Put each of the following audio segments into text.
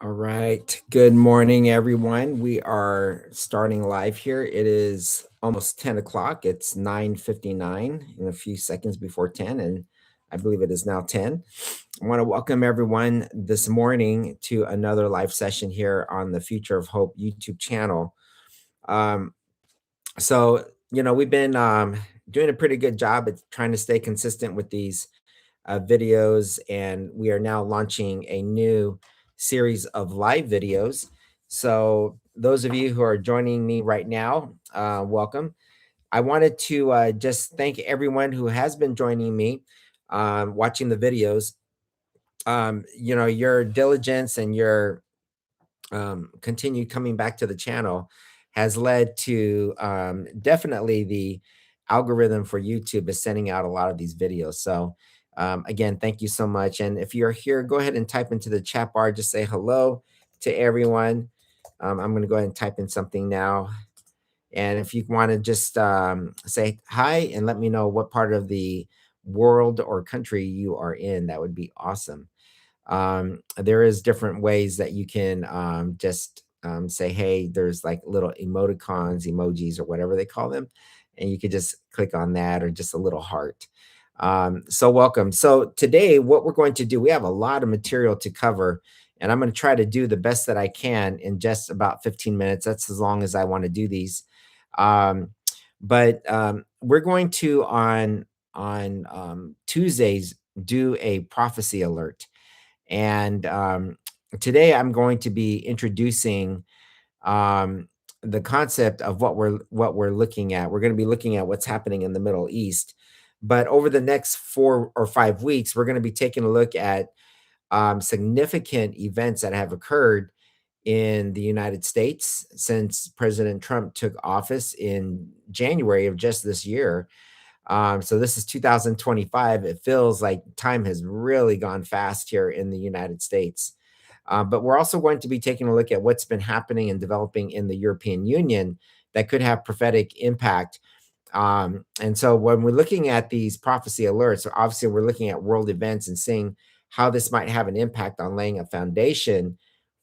All right. Good morning, everyone. We are starting live here. It is almost 10 o'clock. It's 9:59 in a few seconds before 10, and I believe it is now 10. I want to welcome everyone this morning to another live session here on the Future of Hope YouTube channel. Um, we've been doing a pretty good job at trying to stay consistent with these videos, and we are now launching a new series of live videos. So, those of you who are joining me right now, welcome. I wanted to just thank everyone who has been joining me, watching the videos. Your diligence and your continued coming back to the channel has led to definitely the algorithm for YouTube is sending out a lot of these videos. So, again, thank you so much. And if you're here, go ahead and type into the chat bar, just say hello to everyone. I'm going to go ahead and type in something now. And if you want to just say hi and let me know what part of the world or country you are in, that would be awesome. There is different ways that you can just say, hey, there's like little emoticons, emojis, or whatever they call them. And you could just click on that or just a little heart. So welcome. So today, what we're going to do, we have a lot of material to cover, and I'm going to try to do the best that I can in just about 15 minutes. That's as long as I want to do these. But we're going to on Tuesdays do a prophecy alert. And today I'm going to be introducing um, the concept of what we're looking at. We're going to be looking at what's happening in the Middle East. But over the next 4 or 5 weeks, we're going to be taking a look at significant events that have occurred in the United States since President Trump took office in January of just this year. So this is 2025. It feels like time has really gone fast here in the United States. But we're also going to be taking a look at what's been happening and developing in the European Union that could have prophetic impact. And so when we're looking at these prophecy alerts, obviously we're looking at world events and seeing how this might have an impact on laying a foundation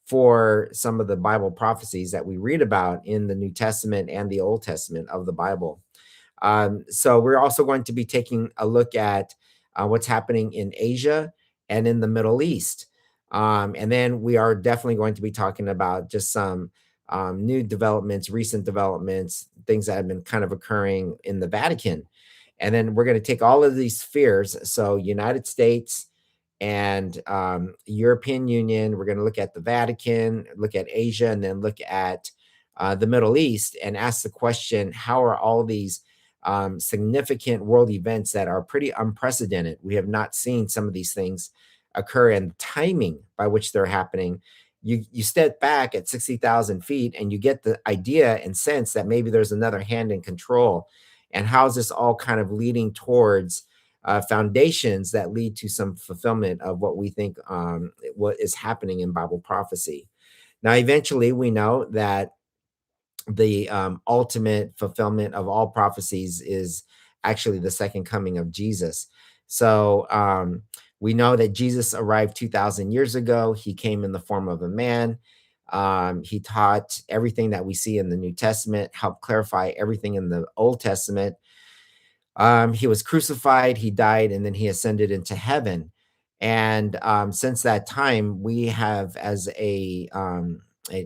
for some of the Bible prophecies that we read about in the New Testament and the Old Testament of the Bible. So we're also going to be taking a look at what's happening in Asia and in the Middle East. And then we are definitely going to be talking about just some new developments, recent developments, things that have been kind of occurring in the Vatican. And then we're going to take all of these spheres, so United States and European Union. We're going to look at the Vatican, look at Asia, and then look at the Middle East and ask the question, how are all these significant world events that are pretty unprecedented? We have not seen some of these things occur, and timing by which they're happening. You step back at 60,000 feet and you get the idea and sense that maybe there's another hand in control. And how's this all kind of leading towards foundations that lead to some fulfillment of what we think what is happening in Bible prophecy. Now, eventually, we know that the ultimate fulfillment of all prophecies is actually the second coming of Jesus. So we know that Jesus arrived 2,000 years ago. He came in the form of a man. He taught everything that we see in the New Testament, helped clarify everything in the Old Testament. He was crucified, he died, and then he ascended into heaven. And since that time, we have, as a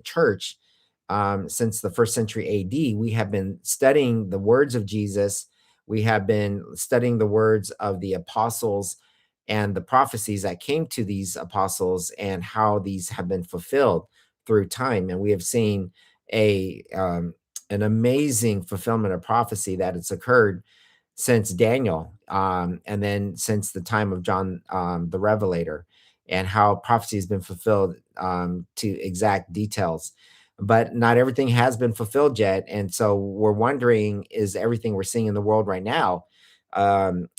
church, since the first century AD, we have been studying the words of Jesus. We have been studying the words of the apostles and the prophecies that came to these apostles and how these have been fulfilled through time. And we have seen a an amazing fulfillment of prophecy that has occurred since Daniel, and then since the time of John the Revelator, and how prophecy has been fulfilled to exact details. But not everything has been fulfilled yet. And so we're wondering, is everything we're seeing in the world right now um,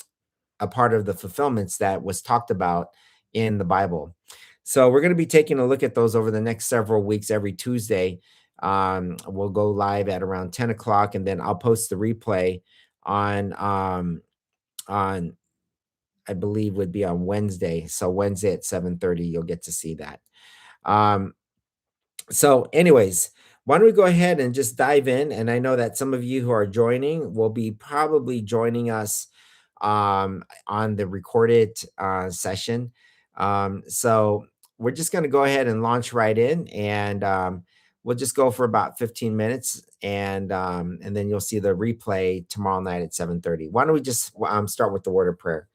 a part of the fulfillments that was talked about in the Bible? So we're going to be taking a look at those over the next several weeks. Every Tuesday, we'll go live at around 10 o'clock, and then I'll post the replay on on I believe would be on Wednesday. So Wednesday at 7:30, you'll get to see that. Um, So, anyways, why don't we go ahead and just dive in? And I know that some of you who are joining will be probably joining us on the recorded session. So, we're just going to go ahead and launch right in, and we'll just go for about 15 minutes, and then you'll see the replay tomorrow night at 7:30. Why don't we just start with the word of prayer?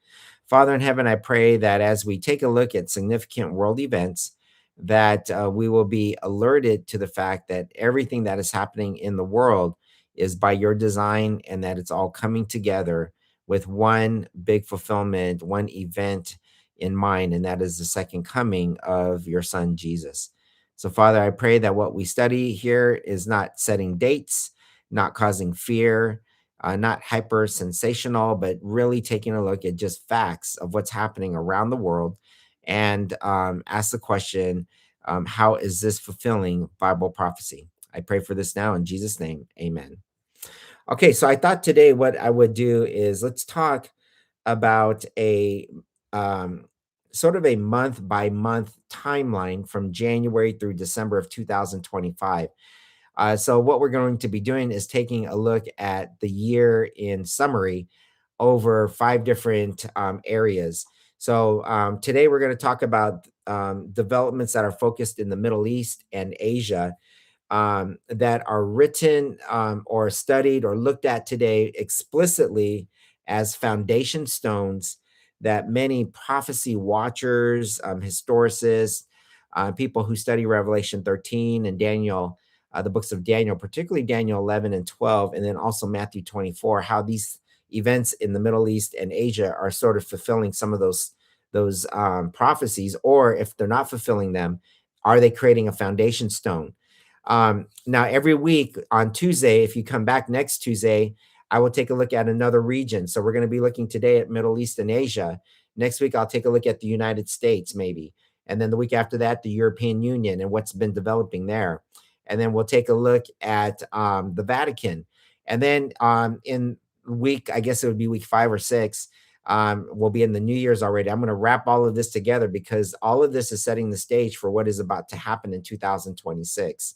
Father in heaven, I pray that as we take a look at significant world events, that we will be alerted to the fact that everything that is happening in the world is by your design, and that it's all coming together with one big fulfillment, one event in mind, and that is the second coming of your son, Jesus. So, Father, I pray that what we study here is not setting dates, not causing fear, not hyper sensational, but really taking a look at just facts of what's happening around the world, and ask the question, how is this fulfilling Bible prophecy? I pray for this now in Jesus' name. Amen. Okay, so I thought today what I would do is let's talk about a um, sort of a month by month timeline from January through December of 2025. So, what we're going to be doing is taking a look at the year in summary over five different areas. So, today we're going to talk about developments that are focused in the Middle East and Asia, that are written or studied or looked at today explicitly as foundation stones that many prophecy watchers, historicists, people who study Revelation 13 and Daniel, the books of Daniel, particularly Daniel 11 and 12, and then also Matthew 24, how these events in the Middle East and Asia are sort of fulfilling some of those prophecies, or if they're not fulfilling them, are they creating a foundation stone? Now, every week on Tuesday, if you come back next Tuesday, I will take a look at another region. So we're going to be looking today at Middle East and Asia. Next week, I'll take a look at the United States, maybe. And then the week after that, the European Union and what's been developing there. And then we'll take a look at the Vatican. And then in week, I guess it would be week 5 or 6, we'll be in the New Year's already. I'm going to wrap all of this together because all of this is setting the stage for what is about to happen in 2026.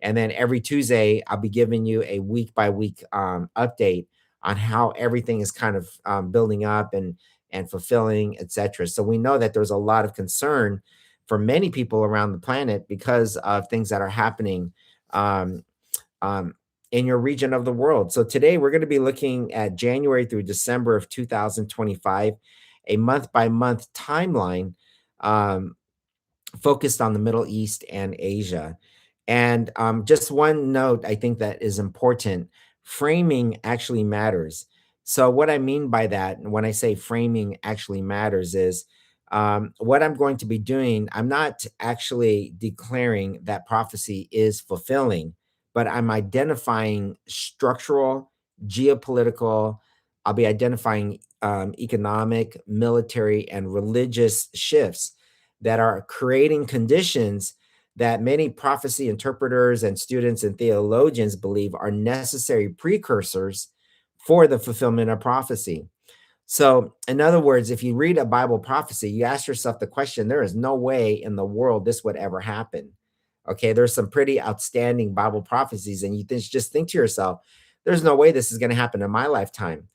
And then every Tuesday, I'll be giving you a week by week update on how everything is kind of building up and fulfilling, etc. So we know that there's a lot of concern for many people around the planet because of things that are happening um, um, in your region of the world. So today we're going to be looking at January through December of 2025, a month by month timeline. Um, Focused on the Middle East and Asia. And just one note I think that is important, framing actually matters. So, what I mean by that, when I say framing actually matters, is what I'm going to be doing, I'm not actually declaring that prophecy is fulfilling, but I'm identifying structural, geopolitical, I'll be identifying economic, military, and religious shifts that are creating conditions that many prophecy interpreters and students and theologians believe are necessary precursors for the fulfillment of prophecy. So, in other words, if you read a Bible prophecy, you ask yourself the question, there is no way in the world this would ever happen. Okay, there's some pretty outstanding Bible prophecies, and just think to yourself, there's no way this is going to happen in my lifetime.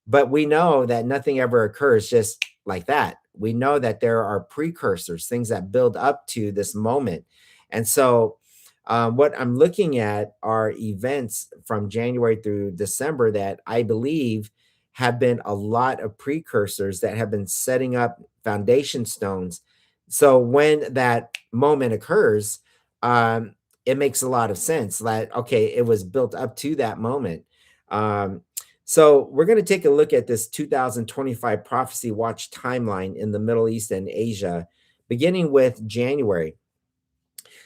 But we know that nothing ever occurs just like that. We know that there are precursors, things that build up to this moment. And so, what I'm looking at are events from January through December that I believe have been a lot of precursors that have been setting up foundation stones. So, when that moment occurs, um, it makes a lot of sense that, okay, it was built up to that moment. Um, so we're going to take a look at this 2025 Prophecy Watch timeline in the Middle East and Asia, beginning with January.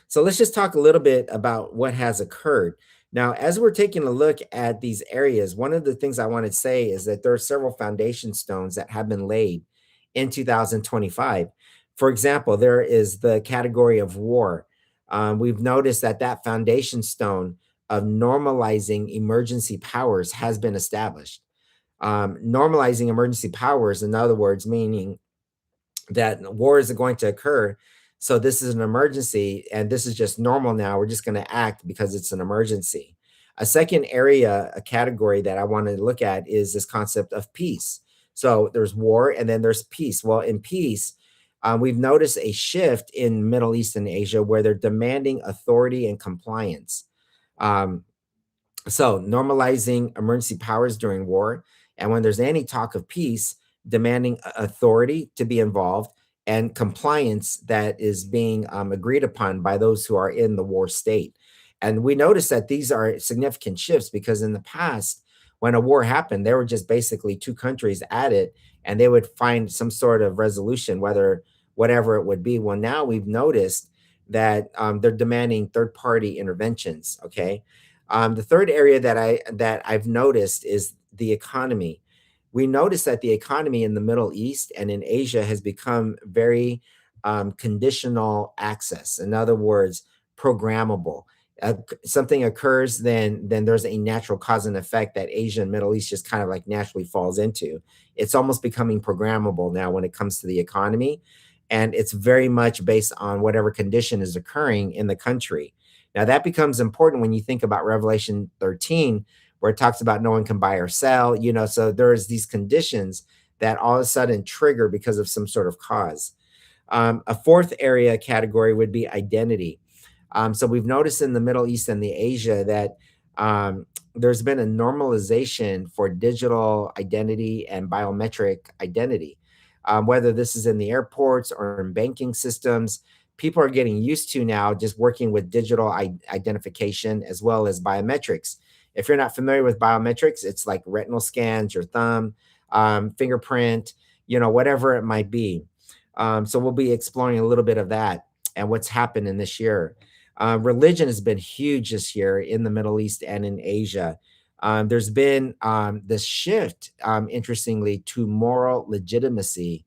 So let's just talk a little bit about what has occurred. Now, as we're taking a look at these areas, one of the things I want to say is that there are several foundation stones that have been laid in 2025. For example, there is the category of war. We've noticed that that foundation stone of normalizing emergency powers has been established. Normalizing emergency powers, in other words, meaning that wars are going to occur. So this is an emergency, and this is just normal now. We're just going to act because it's an emergency. A second area, a category that I want to look at is this concept of peace. So there's war and then there's peace. Well, in peace, we've noticed a shift in Middle East and Asia where they're demanding authority and compliance. Um, so, normalizing emergency powers during war, and when there's any talk of peace, demanding authority to be involved and compliance that is being agreed upon by those who are in the war state. And we notice that these are significant shifts because in the past, when a war happened, there were just basically two countries at it, and they would find some sort of resolution, whether whatever it would be. Well, now we've noticed that they're demanding third party interventions. Okay, the third area that I've noticed is the economy. We notice that the economy in the Middle East and in Asia has become very conditional access. In other words, programmable. Something occurs, then there's a natural cause and effect that Asia and Middle East just kind of like naturally falls into. It's almost becoming programmable now when it comes to the economy, and it's very much based on whatever condition is occurring in the country. Now, that becomes important when you think about Revelation 13, where it talks about no one can buy or sell, so there's these conditions that all of a sudden trigger because of some sort of cause. A fourth area category would be identity. So we've noticed in the Middle East and the Asia that there's been a normalization for digital identity and biometric identity. Whether this is in the airports or in banking systems, people are getting used to now just working with digital identification as well as biometrics. If you're not familiar with biometrics, it's like retinal scans, your thumb, fingerprint, whatever it might be. So we'll be exploring a little bit of that and what's happened in this year. Religion has been huge this year in the Middle East and in Asia. There's been this shift, interestingly, to moral legitimacy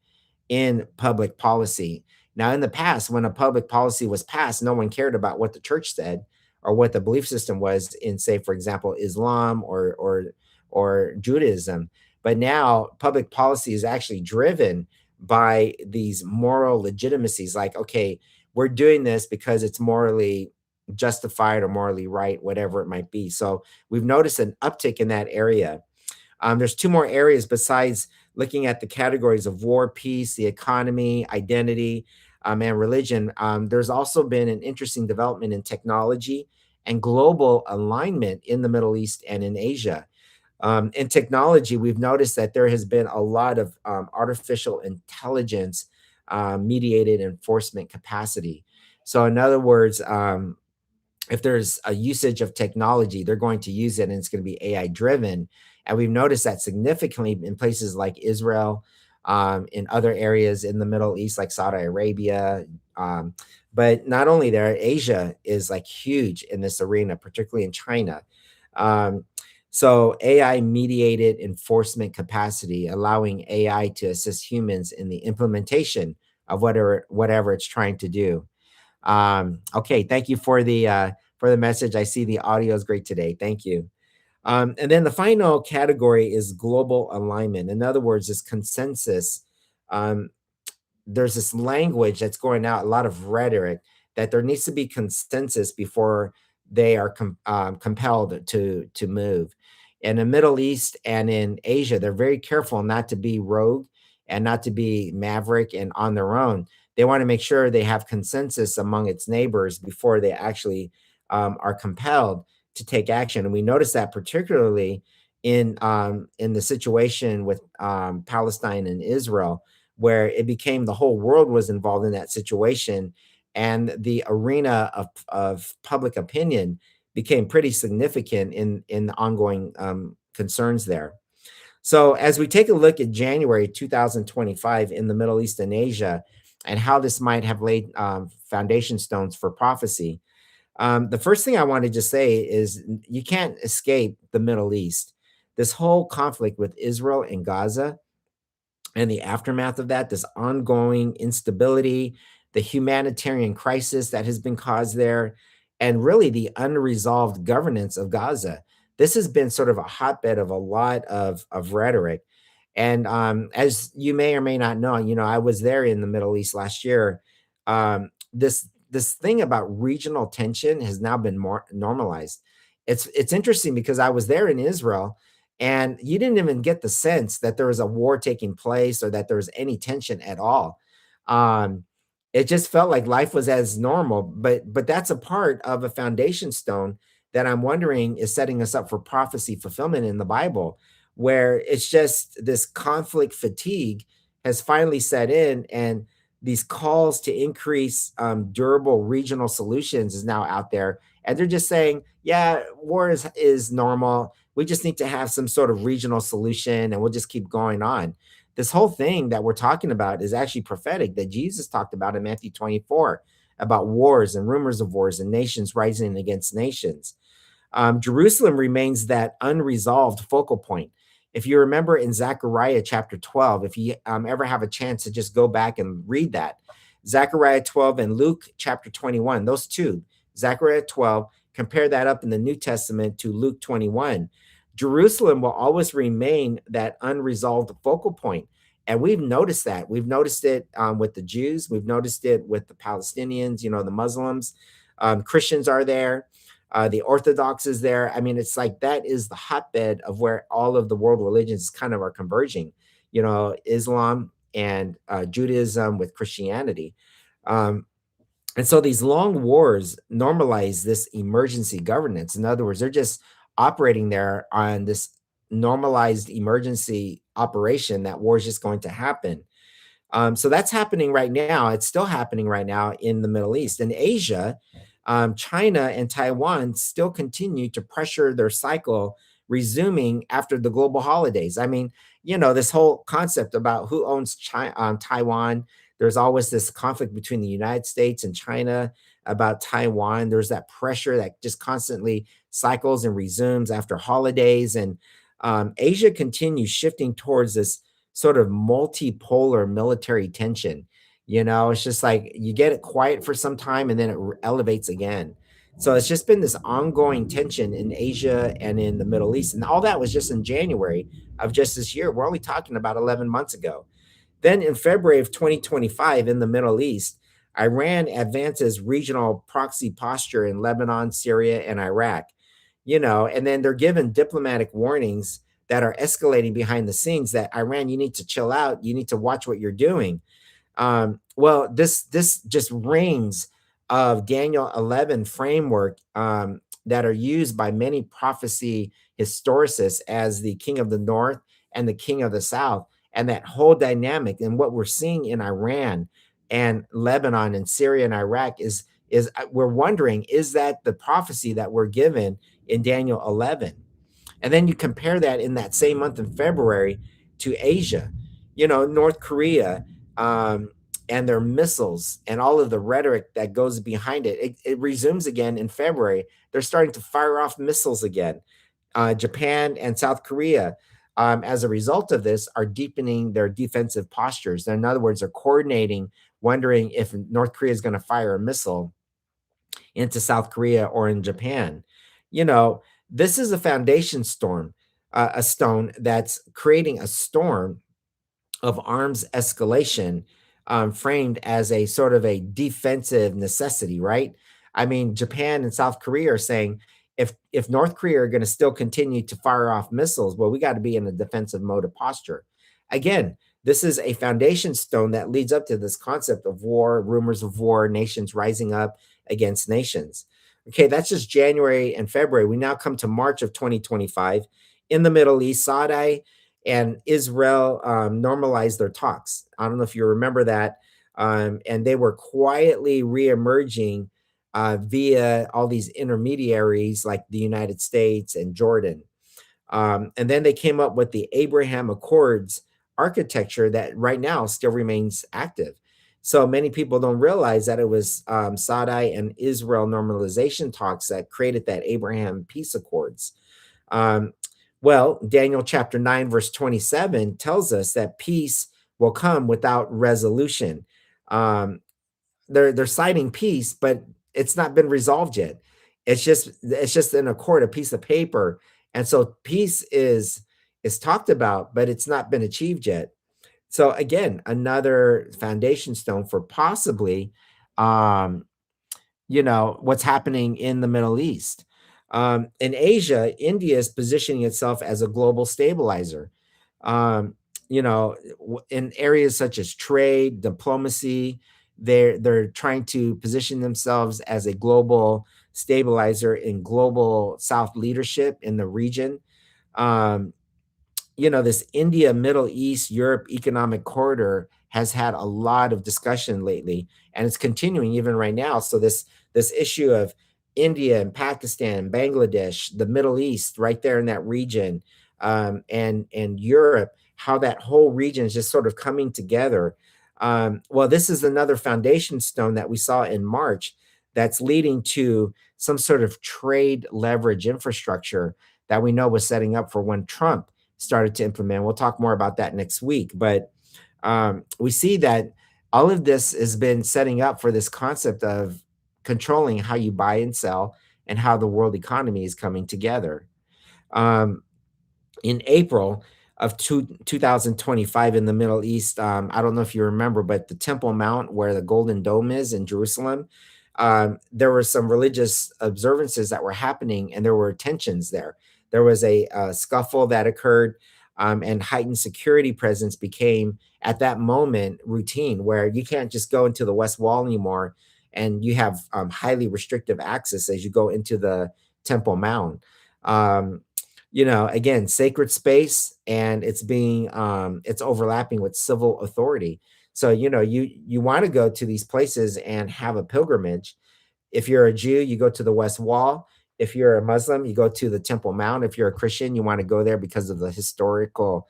in public policy. Now, in the past, when a public policy was passed, no one cared about what the church said or what the belief system was in, say, for example, Islam or Judaism. But now, public policy is actually driven by these moral legitimacies. Like, okay, we're doing this because it's morally justified or morally right, whatever it might be. So we've noticed an uptick in that area. There's two more areas besides looking at the categories of war, peace, the economy, identity, and religion. There's also been an interesting development in technology and global alignment in the Middle East and in Asia. In technology, we've noticed that there has been a lot of artificial intelligence mediated enforcement capacity. So, in other words, if there's a usage of technology, they're going to use it and it's going to be AI driven. And we've noticed that significantly in places like Israel, in other areas in the Middle East, like Saudi Arabia. But not only there, Asia is like huge in this arena, particularly in China. Um, so AI mediated enforcement capacity, allowing AI to assist humans in the implementation of whatever it's trying to do. Okay, thank you for the message. I see the audio is great today. Thank you. And then the final category is global alignment. In other words, this consensus. Um, there's this language that's going out, a lot of rhetoric that there needs to be consensus before they are compelled to move. In the Middle East and in Asia, they're very careful not to be rogue and not to be maverick and on their own. They want to make sure they have consensus among its neighbors before they actually are compelled to take action. And we notice that particularly in the situation with Palestine and Israel, where it became the whole world was involved in that situation, and the arena of public opinion became pretty significant in the ongoing concerns there. So as we take a look at January 2025 in the Middle East and Asia, and how this might have laid foundation stones for prophecy, the first thing I want to just say is you can't escape the Middle East. This whole conflict with Israel and Gaza and the aftermath of that, this ongoing instability, the humanitarian crisis that has been caused there, and really the unresolved governance of Gaza. This has been sort of a hotbed of a lot of rhetoric. And as you may or may not know, I was there in the Middle East last year this thing about regional tension has now been more normalized. It's interesting because I was there in Israel, and you didn't even get the sense that there was a war taking place or that there was any tension at all. Um, it just felt like life was as normal, but that's a part of a foundation stone that I'm wondering is setting us up for prophecy fulfillment in the Bible, where it's just this conflict fatigue has finally set in, and these calls to increase durable regional solutions is now out there, and they're just saying, yeah, war is normal. We just need to have some sort of regional solution, and we'll just keep going on. This whole thing that we're talking about is actually prophetic, that Jesus talked about in Matthew 24 about wars and rumors of wars and nations rising against nations. Jerusalem remains that unresolved focal point. If you remember in Zechariah chapter 12, if you ever have a chance to just go back and read that, Zechariah 12 and Luke chapter 21, those two, Zechariah 12, compare that up in the New Testament to Luke 21. Jerusalem will always remain that unresolved focal point. And we've noticed that. We've noticed it with the Jews. We've noticed it with the Palestinians, the Muslims. Christians are there. The Orthodox is there. I mean, it's like that is the hotbed of where all of the world religions kind of are converging, Islam and Judaism with Christianity. Um, and so these long wars normalize this emergency governance. In other words, they're just operating there on this normalized emergency operation that war is just going to happen. So that's happening right now. It's still happening right now in the Middle East. In Asia, China and Taiwan still continue to pressure their cycle resuming after the global holidays. I mean, this whole concept about who owns Taiwan. There's always this conflict between the United States and China about Taiwan. There's that pressure that just constantly cycles and resumes after holidays. And Asia continues shifting towards this sort of multipolar military tension. It's just like you get it quiet for some time and then it elevates again. So it's just been this ongoing tension in Asia and in the Middle East. And all that was just in January of just this year. We're only talking about 11 months ago. Then in February of 2025 in the Middle East, Iran advances regional proxy posture in Lebanon, Syria, and Iraq. And then they're given diplomatic warnings that are escalating behind the scenes that Iran, you need to chill out. You need to watch what you're doing. Well, this just rings of Daniel 11 framework that are used by many prophecy historicists as the king of the north and the king of the south, and that whole dynamic. And what we're seeing in Iran and Lebanon and Syria and Iraq is we're wondering, is that the prophecy that we're given in Daniel 11? And then you compare that in that same month in February to Asia, North Korea, and their missiles and all of the rhetoric that goes behind it. It resumes again in February. They're starting to fire off missiles again. Japan and South Korea, as a result of this, are deepening their defensive postures. In other words, they're coordinating, wondering if North Korea is going to fire a missile into South Korea or in Japan. This is a foundation storm, a stone that's creating a storm of arms escalation, framed as a sort of a defensive necessity, right? I mean, Japan and South Korea are saying if North Korea are going to still continue to fire off missiles, well, we got to be in a defensive mode of posture. Again, this is a foundation stone that leads up to this concept of war, rumors of war, nations rising up against nations. Okay, that's just January and February. We now come to March of 2025. In the Middle East, Saudi and Israel normalized their talks. I don't know if you remember that. And they were quietly reemerging via all these intermediaries like the United States and Jordan. And then they came up with the Abraham Accords architecture that right now still remains active. So many people don't realize that it was Saudi and Israel normalization talks that created that Abraham peace accords. Um, well, Daniel chapter 9, verse 27 tells us that peace will come without resolution. Um, they're citing peace, but it's not been resolved yet. It's just an accord, a piece of paper. And so peace is talked about, but it's not been achieved yet. So again, another foundation stone for possibly um, what's happening in the Middle East. In Asia, India is positioning itself as a global stabilizer. Um, in areas such as trade, diplomacy, they're trying to position themselves as a global stabilizer in global South leadership in the region. Um, this India, Middle East, Europe economic corridor has had a lot of discussion lately, and it's continuing even right now. So this issue of India and Pakistan, Bangladesh, the Middle East, right there in that region, and Europe, how that whole region is just sort of coming together. Well, this is another foundation stone that we saw in March that's leading to some sort of trade leverage infrastructure that we know was setting up for when Trump started to implement. We'll talk more about that next week. But we see that all of this has been setting up for this concept of controlling how you buy and sell and how the world economy is coming together. Um, in April of 2025 in the Middle East. I don't know if you remember, but the Temple Mount, where the Golden Dome is in Jerusalem, there were some religious observances that were happening, and there were tensions there. There was a scuffle that occurred, and heightened security presence became, at that moment, routine, where you can't just go into the West Wall anymore, and you have highly restrictive access as you go into the Temple Mount. Um, again, sacred space, and it's overlapping with civil authority. So, you want to go to these places and have a pilgrimage. If you're a Jew, you go to the West Wall. If you're a Muslim, you go to the Temple Mount. If you're a Christian, you want to go there because of the historical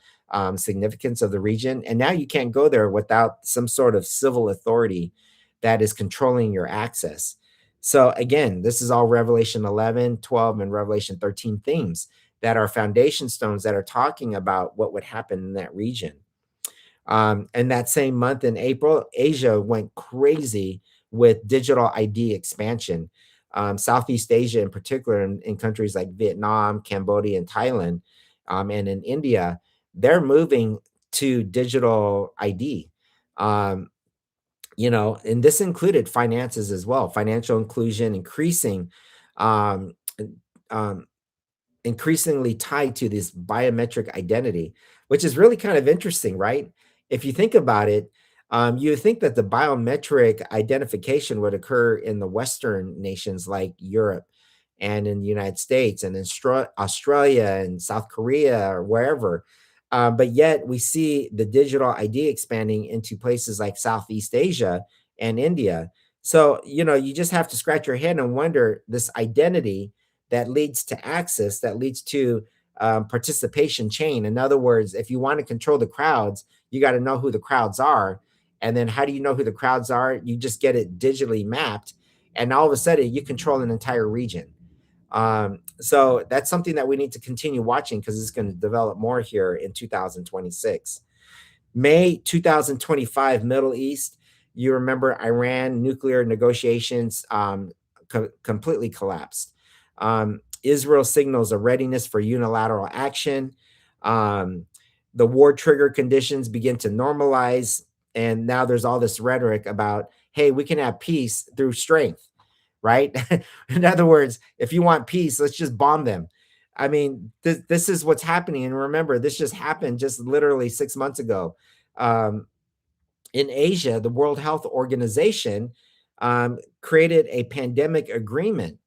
significance of the region. And now you can't go there without some sort of civil authority that is controlling your access. So again, this is all Revelation 11, 12, and Revelation 13 themes that are foundation stones that are talking about what would happen in that region. And that same month in April, Asia went crazy with digital ID expansion. Southeast Asia, in particular, in countries like Vietnam, Cambodia, and Thailand, and in India, they're moving to digital ID. Um, and this included finances as well, financial inclusion, um, um, increasingly tied to this biometric identity, which is really kind of interesting, right? If you think about it, you would think that the biometric identification would occur in the Western nations like Europe and in the United States and in Australia and South Korea or wherever. But yet we see the digital ID expanding into places like Southeast Asia and India. So, you just have to scratch your head and wonder this identity that leads to access, that leads to participation chain. In other words, if you want to control the crowds, you got to know who the crowds are. And then how do you know who the crowds are? You just get it digitally mapped. And all of a sudden, you control an entire region. So that's something that we need to continue watching because it's going to develop more here in 2026. May 2025, Middle East. You remember Iran nuclear negotiations completely collapsed. Israel signals a readiness for unilateral action. Um, the war trigger conditions begin to normalize. And now there's all this rhetoric about, hey, we can have peace through strength, right? In other words, if you want peace, let's just bomb them. I mean, this is what's happening. And remember, this just happened just literally 6 months ago. Um, in Asia, the World Health Organization created a pandemic agreement,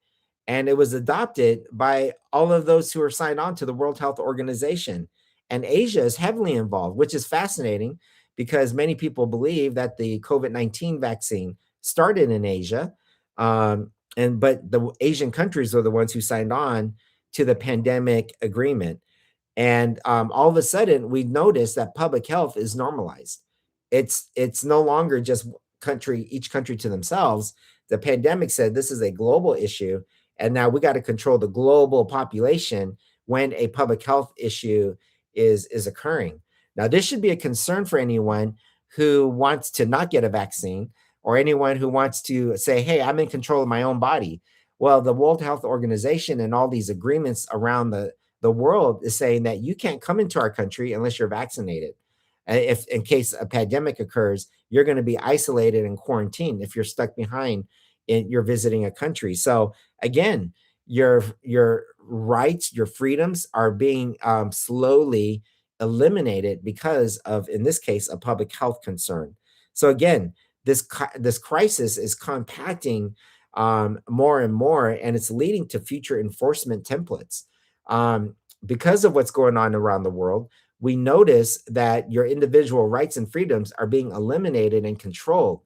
and it was adopted by all of those who are signed on to the World Health Organization. And Asia is heavily involved, which is fascinating because many people believe that the COVID-19 vaccine started in Asia. But the Asian countries are the ones who signed on to the pandemic agreement. And all of a sudden, we notice that public health is normalized. It's no longer just each country to themselves. The pandemic said this is a global issue, and now we got to control the global population when a public health issue is occurring. Now, this should be a concern for anyone who wants to not get a vaccine or anyone who wants to say, "Hey, I'm in control of my own body." Well, the World Health Organization and all these agreements around the world is saying that you can't come into our country unless you're vaccinated. If in case a pandemic occurs, you're going to be isolated and quarantined if you're stuck behind and you're visiting a country. So again, your rights, your freedoms are being slowly eliminated because of, in this case, a public health concern. So again, this crisis is compacting more and more, and it's leading to future enforcement templates. Um, because of what's going on around the world, we notice that your individual rights and freedoms are being eliminated and controlled.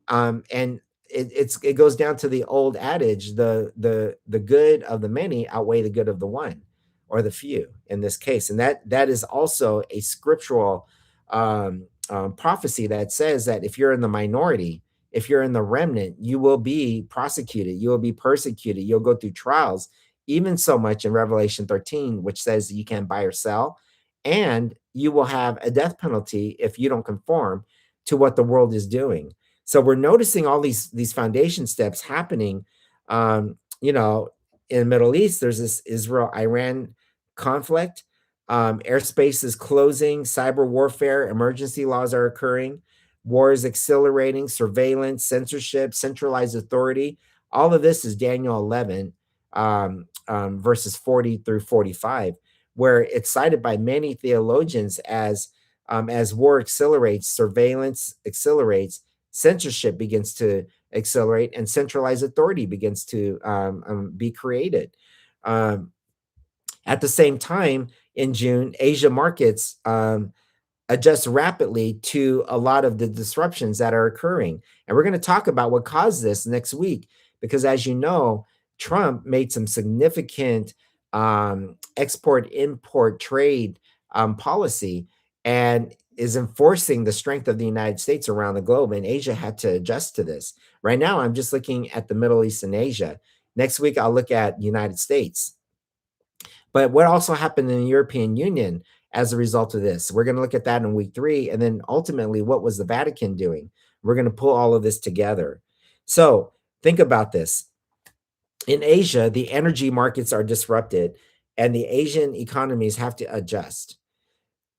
And it goes down to the old adage: the good of the many outweigh the good of the one, or the few in this case. And that is also a scriptural prophecy that says that if you're in the minority, if you're in the remnant, you will be prosecuted, you will be persecuted, you'll go through trials, even so much in Revelation 13, which says you can't buy or sell, and you will have a death penalty if you don't conform to what the world is doing. So we're noticing all these foundation steps happening. You know, in the Middle East, there's this Israel-Iran conflict. Airspace is closing, cyber warfare, emergency laws are occurring, war is accelerating, surveillance, censorship, centralized authority. All of this is Daniel 11, verses 40 through 45, where it's cited by many theologians as war accelerates, surveillance accelerates, censorship begins to accelerate, and centralized authority begins to be created. Um, at the same time, in June, Asia markets adjust rapidly to a lot of the disruptions that are occurring. And we're going to talk about what caused this next week, because as you know, Trump made some significant export import trade policy and is enforcing the strength of the United States around the globe. And Asia had to adjust to this. Right now, I'm just looking at the Middle East and Asia. Next week, I'll look at the United States. But what also happened in the European Union as a result of this? We're going to look at that in week 3. And then ultimately, what was the Vatican doing? We're going to pull all of this together. So think about this. In Asia, the energy markets are disrupted and the Asian economies have to adjust.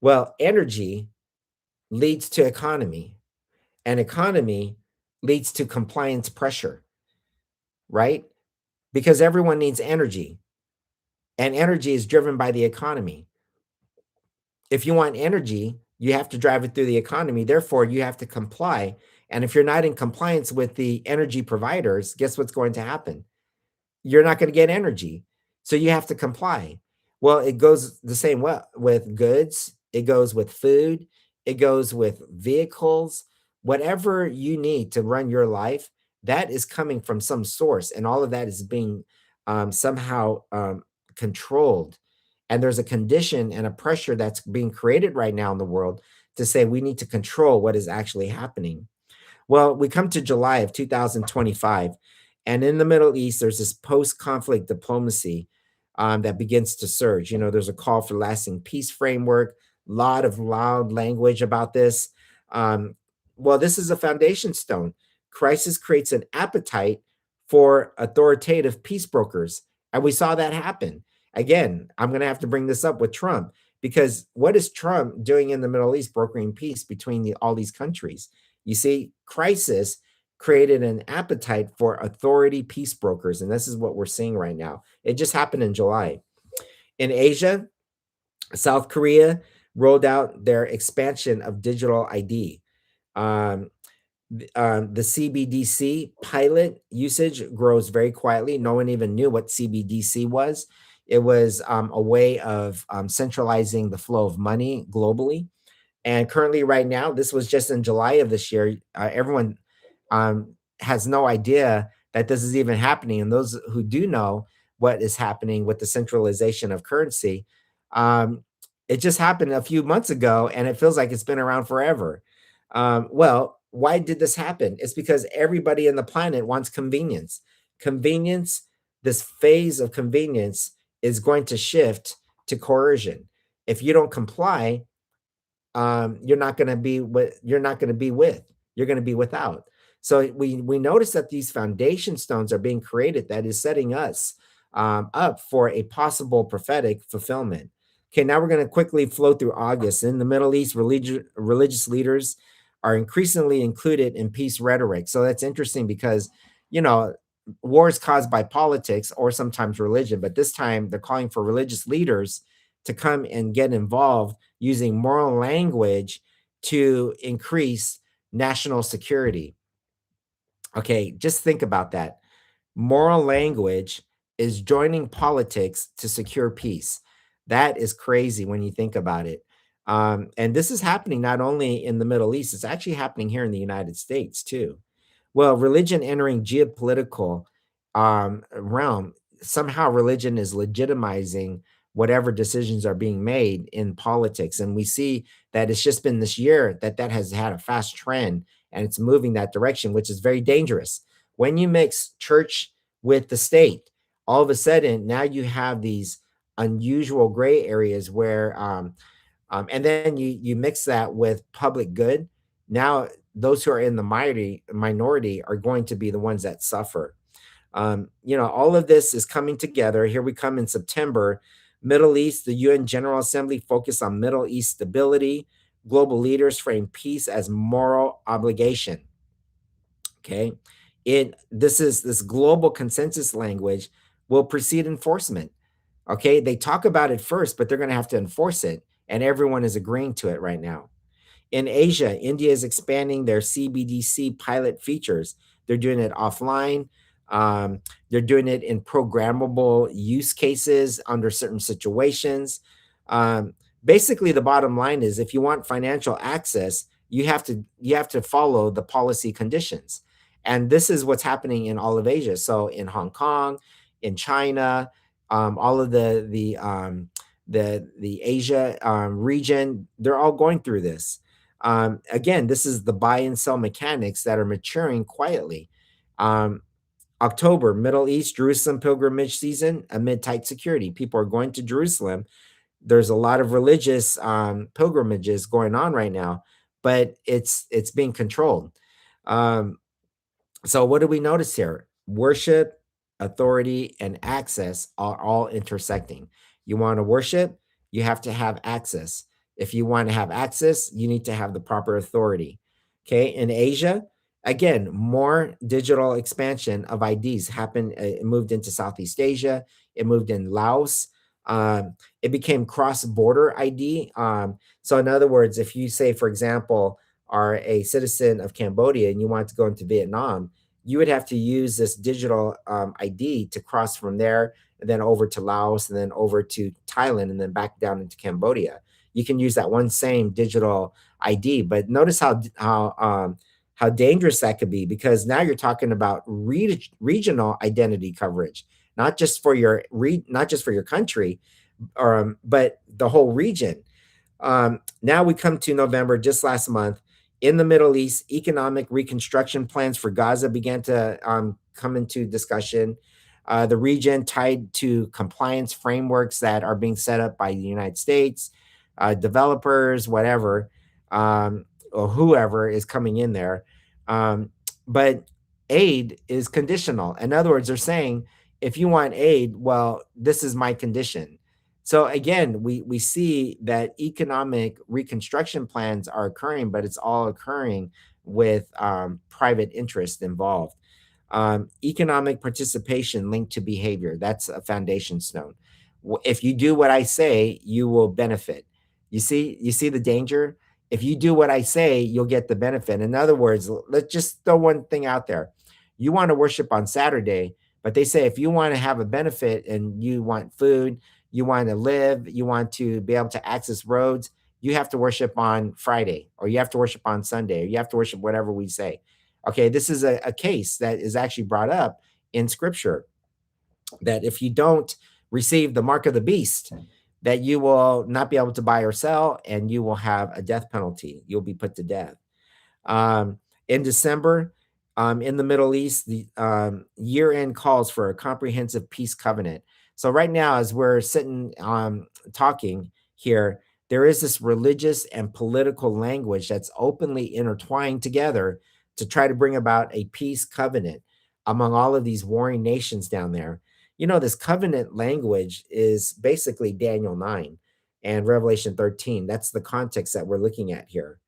Well, energy leads to economy, and economy leads to compliance pressure, right? Because everyone needs energy, and energy is driven by the economy. If you want energy, you have to drive it through the economy. Therefore, you have to comply. And if you're not in compliance with the energy providers, guess what's going to happen? You're not going to get energy. So you have to comply. Well, it goes the same way with goods, it goes with food, it goes with vehicles, whatever you need to run your life, that is coming from some source. And all of that is being somehow controlled. And there's a condition and a pressure that's being created right now in the world to say we need to control what is actually happening. Well, we come to July of 2025, and in the Middle East, there's this post-conflict diplomacy that begins to surge. You know, there's a call for lasting peace framework, a lot of loud language about this. Um, well, this is a foundation stone. Crisis creates an appetite for authoritative peace brokers, and we saw that happen. Again, I'm going to have to bring this up with Trump, because what is Trump doing in the Middle East, brokering peace between all these countries? You see, crisis created an appetite for authority peace brokers, and this is what we're seeing right now. It just happened in July. In Asia, South Korea rolled out their expansion of digital ID. Um, the CBDC pilot usage grows very quietly. No one even knew what CBDC was. It was a way of centralizing the flow of money globally. And currently, right now, this was just in July of this year. Everyone has no idea that this is even happening. And those who do know what is happening with the centralization of currency, um, it just happened a few months ago, and it feels like it's been around forever. Well, why did this happen? It's because everybody in the planet wants convenience. Convenience, this phase of convenience is going to shift to coercion. If you don't comply, you're not going to be with you're going to be without. So we notice that these foundation stones are being created that is setting us up for a possible prophetic fulfillment. Okay, now we're going to quickly flow through August. In the Middle East, religious leaders are increasingly included in peace rhetoric. So that's interesting because, you know, wars caused by politics or sometimes religion, but this time they're calling for religious leaders to come and get involved using moral language to increase national security. Okay, just think about that. Moral language is joining politics to secure peace. That is crazy when you think about it. And this is happening not only in the Middle East, it's actually happening here in the United States too. Well, religion entering geopolitical realm, somehow religion is legitimizing whatever decisions are being made in politics. And we see that it's just been this year that that has had a fast trend and it's moving that direction, which is very dangerous. When you mix church with the state, all of a sudden now you have these unusual gray areas where and then you mix that with public good. Now those who are in the minority are going to be the ones that suffer. You know, all of this is coming together. Here we come in September. Middle East, the UN General Assembly focused on Middle East stability. Global leaders frame peace as moral obligation. Okay. This global consensus language will precede enforcement. Okay. They talk about it first, but they're going to have to enforce it. And everyone is agreeing to it right now. In Asia, India is expanding their CBDC pilot features. They're doing it offline. Um, they're doing it in programmable use cases under certain situations. Um, Basically, the bottom line is, if you want financial access, you have to follow the policy conditions, and this is what's happening in all of Asia. So in Hong Kong, in China, all of the Asia region, they're all going through this. Again, this is the buy and sell mechanics that are maturing quietly. Um, October, Middle East, Jerusalem pilgrimage season amid tight security. People are going to Jerusalem. There's a lot of religious pilgrimages going on right now, but it's being controlled. Um, so what do we notice here? Worship, authority, and access are all intersecting. You want to worship, you have to have access. If you want to have access, you need to have the proper authority. Okay. In Asia, again, more digital expansion of IDs happened. It moved into Southeast Asia. It moved in Laos. It became cross-border ID. So, in other words, if you say, for example, are a citizen of Cambodia and you want to go into Vietnam, you would have to use this digital ID to cross from there and then over to Laos and then over to Thailand and then back down into Cambodia. You can use that one same digital ID, but notice how dangerous that could be, because now you're talking about regional identity coverage, not just for your country, but the whole region. Now we come to November, just last month. In the Middle East, economic reconstruction plans for Gaza began to come into discussion. The region tied to compliance frameworks that are being set up by the United States, developers, whatever, or whoever is coming in there. Um, but aid is conditional. In other words, they're saying, if you want aid, well, this is my condition. So again, we see that economic reconstruction plans are occurring, but it's all occurring with private interest involved. Economic participation linked to behavior. That's a foundation stone. If you do what I say, you will benefit. You see the danger? If you do what I say, you'll get the benefit. In other words, let's just throw one thing out there. You want to worship on Saturday, but they say if you want to have a benefit and you want food, you want to live, you want to be able to access roads, you have to worship on Friday, or you have to worship on Sunday, or you have to worship whatever we say. Okay, this is a case that is actually brought up in scripture, that if you don't receive the mark of the beast, that you will not be able to buy or sell, and you will have a death penalty. You'll be put to death. In December, in the Middle East, the year end calls for a comprehensive peace covenant. So, right now, as we're sitting talking here, there is this religious and political language that's openly intertwined together to try to bring about a peace covenant among all of these warring nations down there. You know, this covenant language is basically Daniel 9 and Revelation 13. That's the context that we're looking at here.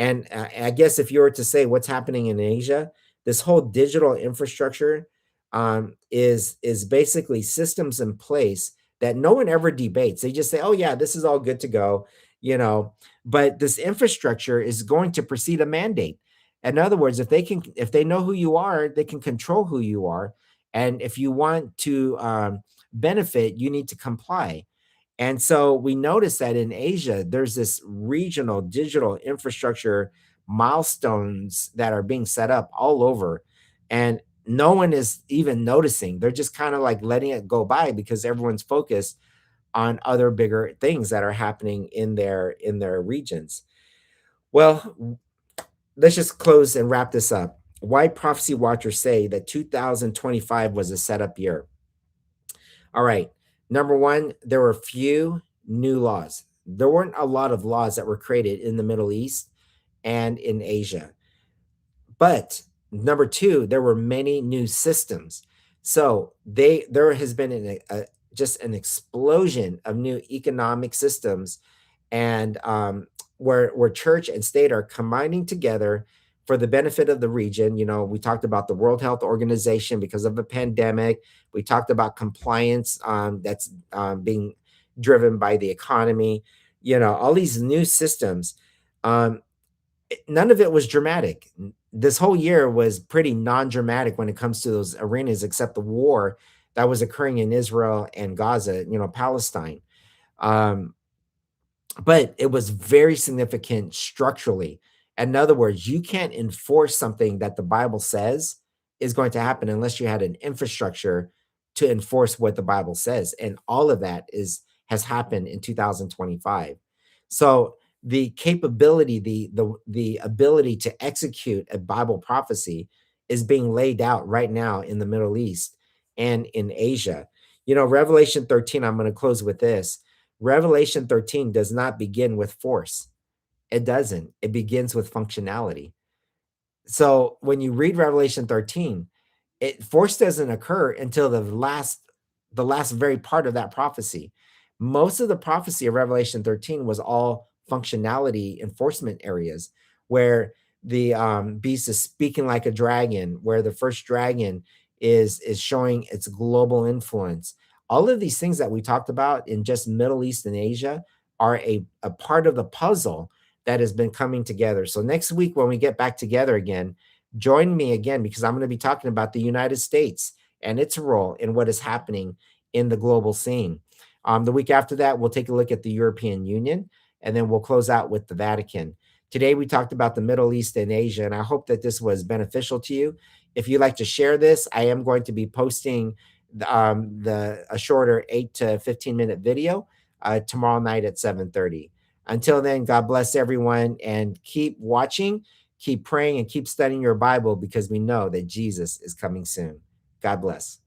And I guess if you were to say what's happening in Asia, this whole digital infrastructure is basically systems in place that no one ever debates. They just say, "Oh yeah, this is all good to go," you know. But this infrastructure is going to precede a mandate. In other words, if they know who you are, they can control who you are. And if you want to benefit, you need to comply. And so we notice that in Asia, there's this regional digital infrastructure milestones that are being set up all over. And no one is even noticing. They're just kind of like letting it go by because everyone's focused on other bigger things that are happening in their regions. Well, let's just close and wrap this up. Why prophecy watchers say that 2025 was a setup year? All right. Number one, there were few new laws. There weren't a lot of laws that were created in the Middle East and in Asia. But number two, there were many new systems. So there has been just an explosion of new economic systems, and where church and state are combining together for the benefit of the region. You know, we talked about the World Health Organization because of the pandemic. We talked about compliance that's being driven by the economy. You know, all these new systems. Um, None of it was dramatic. This whole year was pretty non-dramatic when it comes to those arenas, except the war that was occurring in Israel and Gaza, you know, Palestine. Um, but it was very significant structurally. In other words, you can't enforce something that the Bible says is going to happen unless you had an infrastructure to enforce what the Bible says. And all of that is has happened in 2025. So the capability, the ability to execute a Bible prophecy is being laid out right now in the Middle East and in Asia. You know, Revelation 13, I'm going to close with this. Revelation 13 does not begin with force. It doesn't. It begins with functionality. So when you read Revelation 13, force doesn't occur until the last very part of that prophecy. Most of the prophecy of Revelation 13 was all functionality enforcement areas where the beast is speaking like a dragon, where the first dragon is showing its global influence. All of these things that we talked about in just Middle East and Asia are a part of the puzzle that has been coming together. So next week when we get back together again, join me again because I'm going to be talking about the United States and its role in what is happening in the global scene. The week after that, we'll take a look at the European Union, and then we'll close out with the Vatican. Today, we talked about the Middle East and Asia, and I hope that this was beneficial to you. If you'd like to share this, I am going to be posting a shorter 8 to 15 minute video tomorrow night at 7:30. Until then, God bless everyone and keep watching, keep praying, and keep studying your Bible because we know that Jesus is coming soon. God bless.